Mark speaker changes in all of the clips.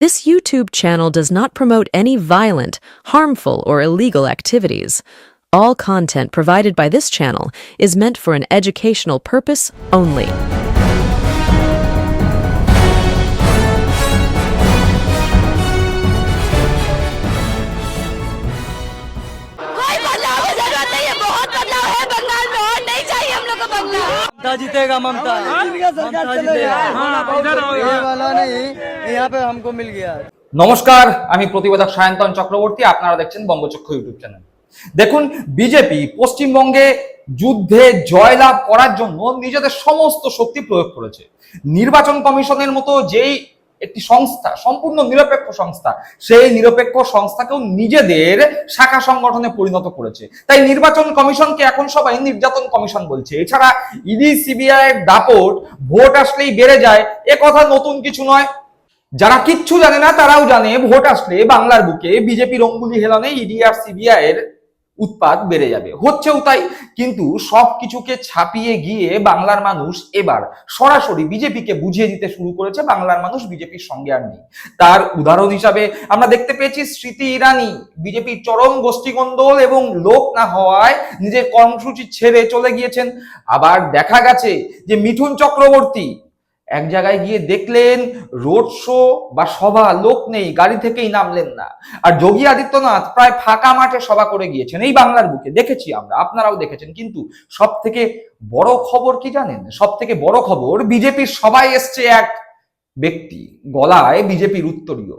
Speaker 1: This YouTube channel does not promote any violent, harmful, or illegal activities. All content provided by this channel is meant for an educational purpose only.
Speaker 2: कोई बदलाव की जरूरत नहीं है, बहुत बदलाव है बंगाल में और नहीं चाहिए हम लोग को बदलाव।
Speaker 3: ममता जीतेगा, ममता सरकार चलेगा। ये वाला नहीं, यहाँ पे हमको मिल गया।
Speaker 4: নমস্কার, আমি প্রতিবেদক সায়ন্তন চক্রবর্তী। আপনারা দেখছেন বঙ্গচক্ষু ইউটিউব চ্যানেল। দেখুন, বিজেপি পশ্চিমবঙ্গে যুদ্ধে জয়লাভ করার জন্য নিজেদের সমস্ত শক্তি প্রয়োগ করেছে। নির্বাচন কমিশনের মতো যেই একটি সংস্থা, সম্পূর্ণ নিরপেক্ষ সংস্থা, সেই নিরপেক্ষ সংস্থাকেও নিজেদের শাখা সংগঠনে পরিণত করেছে। তাই নির্বাচন কমিশনকে এখন সবাই নির্যাতন কমিশন বলছে। এছাড়া ইডি সিবিআই এর দাপট ভোট আসলেই বেড়ে যায়, এ কথা নতুন কিছু নয়। যারা কিচ্ছু জানে না তারাও জানে ভোট আসলে বাংলার বুকে বিজেপির অঙ্গুলি হেলনে ইডি আর সিবিআই এর উৎপাত বেড়ে যাবে, হচ্ছেও তাই। কিন্তু সবকিছুকে ছাপিয়ে গিয়ে বাংলার মানুষ এবার সরাসরি বিজেপিকে বুঝিয়ে দিতে শুরু করেছে বাংলার মানুষ বিজেপির সঙ্গে আর নেই। তার উদাহরণ হিসাবে আমরা দেখতে পেয়েছি স্মৃতি ইরানি বিজেপির চরম গোষ্ঠীকন্দল এবং লোক না হওয়ায় নিজের কর্মসূচি ছেড়ে চলে গিয়েছেন। আবার দেখা গেছে যে মিঠুন চক্রবর্তী এক জায়গায় গিয়ে দেখলেন রোড শো বা সভা, লোক নেই, গাড়ি থেকেই নামলেন না। আর যোগী আদিত্যনাথ প্রায় ফাঁকা মাঠে সভা করে গিয়েছেন এই বাংলার বুকে, দেখেছি আমরা, আপনারাও দেখেছেন। কিন্তু সব থেকে বড় খবর কি জানেন? সব থেকে বড় খবর, বিজেপির সবাই এসছে এক ব্যক্তি, গলায় বিজেপির উত্তরীয়।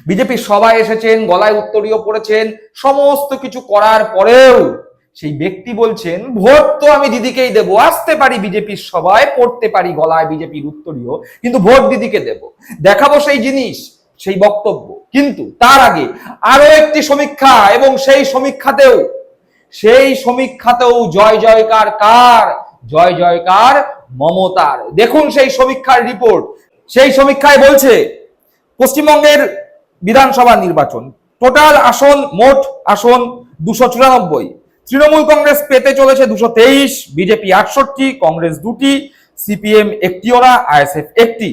Speaker 4: বিজেপির সবাই এসেছেন, গলায় উত্তরীয় পড়েছেন, সমস্ত কিছু করার পরেও সেই ব্যক্তি বলছেন ভোট তো আমি দিদিকেই দেবো, আসতে পারি বিজেপির সবাই, পড়তে পারি গলায় বিজেপির উত্তরীয়, কিন্তু ভোট দিদিকে দেব, দেখাবো সেই জিনিস, সেই বক্তব্য। কিন্তু তার আগে আরো একটি সমীক্ষা, এবং সেই সমীক্ষাতেও জয় জয়কার কার? জয় জয়কার মমতার। দেখুন সেই সমীক্ষার রিপোর্ট। সেই সমীক্ষায় বলছে পশ্চিমবঙ্গের বিধানসভা নির্বাচন, টোটাল আসন, মোট আসন 294। তৃণমূল কংগ্রেস পেতে চলেছে 223, বিজেপি 68, কংগ্রেস 2টি, সিপিএম 1টিও না, আইএসএফ 1টি।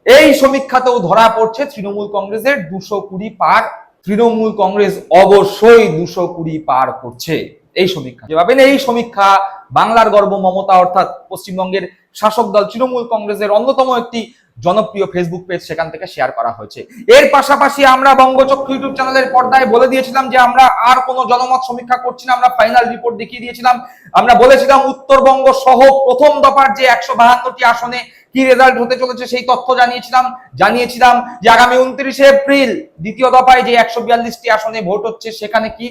Speaker 4: এই সমীক্ষাতেও ধরা পড়ছে তৃণমূল কংগ্রেসের 220 পার। তৃণমূল কংগ্রেস অবশ্যই 220 পার করছে এই সমীক্ষা। যেভাবে এই সমীক্ষা বাংলার গর্ব মমতা, অর্থাৎ পশ্চিমবঙ্গের শাসক দল তৃণমূল কংগ্রেসের অন্যতম একটি জনপ্রিয় ফেসবুক পেজ, সেখান থেকে শেয়ার করা হয়েছে। এর পাশাপাশি আমরা বঙ্গচক্ষু ইউটিউব চ্যানেলের পর্দায় বলে দিয়েছিলাম যে আমরা আর কোনো জনমত সমীক্ষা করছি না, আমরা ফাইনাল রিপোর্ট দেখিয়ে দিয়েছিলাম। আমরা বলেছিলাম উত্তরবঙ্গ সহ প্রথম দফার যে 152টি আসনে কি রেজাল্ট হতে চলেছে সেই তথ্য জানিয়েছিলাম যে আগামী 29শে এপ্রিল দ্বিতীয় দফায় যে 142টি আসনে ভোট হচ্ছে সেখানে কি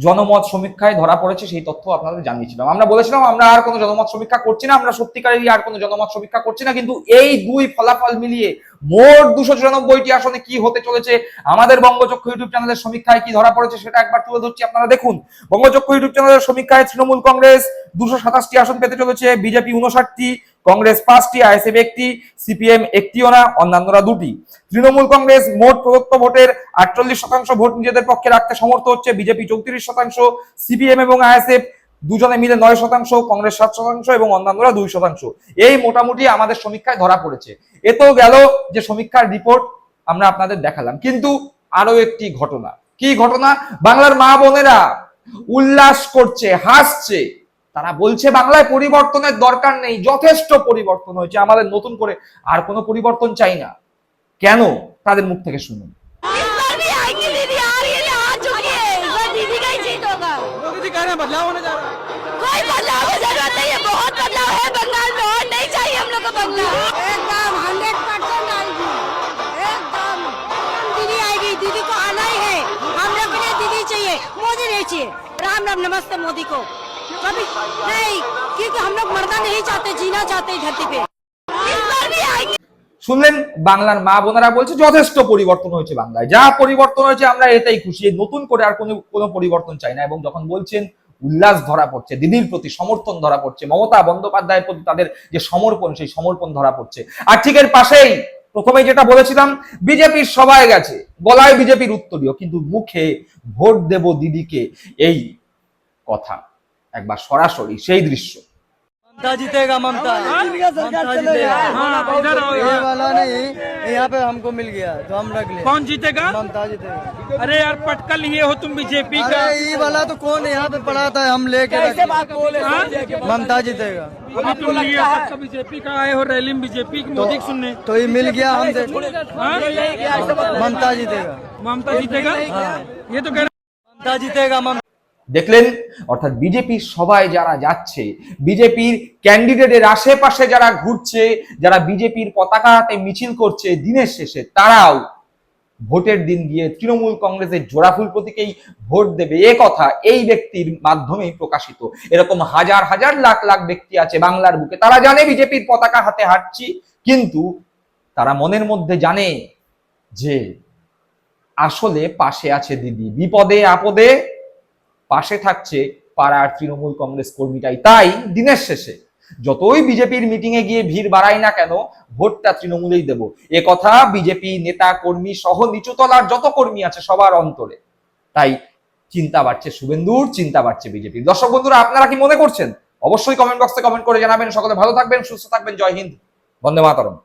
Speaker 4: জনমত সমীক্ষায় ধরা পড়েছে সেই তথ্য আপনাদের জানিয়েছিলাম। আমরা বলেছিলাম আমরা আর কোনো জনমত সমীক্ষা করছি না, আমরা সত্যিকারেরই আর কোনো জনমত সমীক্ষা করছি না। কিন্তু এই দুই ফলাফল মিলিয়ে মোট 294টি আসনে কি হতে চলেছে আমাদের বঙ্গচক্ষু ইউটিউব চ্যানেলের সমীক্ষায় কি ধরা পড়েছে সেটা একবার তুলে ধরছি, আপনারা দেখুন। বঙ্গচক্ষু ইউটিউব চ্যানেলের সমীক্ষায় তৃণমূল কংগ্রেস 227টি আসন পেতে চলেছে, বিজেপি 59টি, কংগ্রেস 5টি, আইএসএফ 1টি, সিপিএম 1টিও না, অন্যান্যরা 2টি। তৃণমূল কংগ্রেস মোট প্রদত্ত ভোটের 48% ভোট নিজেদের পক্ষে রাখতে সমর্থ হচ্ছে, বিজেপি 34%, সিপিএম এবং আইএসএফ দুজনে মিলে 9%, কংগ্রেস 7% এবং অন্যান্যরা 2%। এই মোটামুটি আমাদের সমীক্ষায় ধরা পড়েছে। এতেও গেল যে সমীক্ষার রিপোর্ট আমরা আপনাদের দেখালাম। কিন্তু আরো একটি ঘটনা, কি ঘটনা? বাংলার মা বোনেরা উল্লাস করছে, হাসছে, তারা বলছে বাংলায় পরিবর্তনের দরকার নেই, যথেষ্ট পরিবর্তন হয়েছে, আমাদের নতুন করে আর কোনো পরিবর্তন চাই না। কেন? তাদের মুখ থেকে শুনুন।
Speaker 2: इस बार भी आएगी दीदी, आ रही है, आ चुकी है, इस बार दीदी का ही जीत होगा।
Speaker 3: मोदी जी कह रहे हैं बदलाव होने जा रहा है।
Speaker 2: कोई बदलाव की जरूरत नहीं है, बहुत बदलाव है बंगाल में और नहीं चाहिए हम लोग को बदलाव। एकदम 100% आएगी, एकदम दीदी आएगी, दीदी को आना ही है। हम लोग के लिए दीदी चाहिए, मोदी नहीं चाहिए। राम राम, नमस्ते मोदी को कभी नहीं, क्योंकि हम लोग मरना नहीं चाहते, जीना चाहते हैं धरती पे। इस बार भी आएगी।
Speaker 4: শুনলেন, বাংলার মা বোনেরা বলছে যথেষ্ট পরিবর্তন হয়েছে বাংলায়, যা পরিবর্তন হয়েছে আমরা এটাই খুশি, নতুন করে আর কোনো পরিবর্তন চাই না। এবং যখন বলছেন উল্লাস ধরা পড়ছে, দিদির প্রতি সমর্থন ধরা পড়ছে, মমতা বন্দ্যোপাধ্যায়ের প্রতি তাদের যে সমর্পণ, সেই সমর্পণ ধরা পড়ছে। আর ঠিক এর পাশেই প্রথমেই যেটা বলেছিলাম, বিজেপির সবাই গেছে, গলায় বিজেপির উত্তরীয়, কিন্তু মুখে ভোট দেব দিদিকে, এই কথা একবার সরাসরি সেই দৃশ্য।
Speaker 3: ममता जीतेगा, ममता सरकार चलेगा।
Speaker 5: हाँ, इधर आओ।
Speaker 3: ये वाला नहीं, यहाँ पे हमको मिल गया तो हम रख ले।
Speaker 5: कौन जीतेगा?
Speaker 3: ममता जीतेगा।
Speaker 5: अरे यार पटकल लिए हो तुम बीजेपी का।
Speaker 3: अरे ये वाला तो कौन यहाँ पे पड़ा था, हम लेके रख लिए। ममता जीतेगा।
Speaker 5: अभी तुम लिए पटकल बीजेपी का आए हो, रैली में बीजेपी की मोदी की सुनने।
Speaker 3: तो ये मिल गया हमसे।
Speaker 5: हाँ?
Speaker 3: ममता जीतेगा।
Speaker 5: ममता जीतेगा। ये तो कह रहे
Speaker 3: ममता जीतेगा।
Speaker 4: দেখলেন, অর্থাৎ বিজেপির সবাই যারা যাচ্ছে, বিজেপির ক্যান্ডিডেটের আশেপাশে যারা ঘুরছে, যারা বিজেপির পতাকা হাতে মিছিল করছে, দিনের শেষে তারাও ভোটের দিন গিয়ে তৃণমূল কংগ্রেসের জোড়াফুল প্রতীকেই ভোট দেবে, এ কথা এই ব্যক্তির মাধ্যমেই প্রকাশিত। এরকম হাজার হাজার লাখ লাখ ব্যক্তি আছে বাংলার বুকে, তারা জানে বিজেপির পতাকা হাতে হাঁটছি, কিন্তু তারা মনের মধ্যে জানে যে আসলে পাশে আছে দিদি, বিপদে আপদে পাশে থাকছে পাড়ার তৃণমূল কংগ্রেস কর্মীটাই। তাই দিনের শেষে যতই বিজেপির মিটিং এ গিয়ে ভিড় বাড়াই না কেন, ভোটটা তৃণমূলেই দেব, এ কথা বিজেপি নেতা কর্মী সহ নিচুতলার যত কর্মী আছে সবার অন্তরে। তাই চিন্তা বাড়ছে শুভেন্দুর, চিন্তা বাড়ছে বিজেপির। দর্শক বন্ধুরা, আপনারা কি মনে করছেন? অবশ্যই কমেন্ট বক্সে কমেন্ট করে জানাবেন। সকলে ভালো থাকবেন, সুস্থ থাকবেন। জয় হিন্দ, বন্দে মাতরম।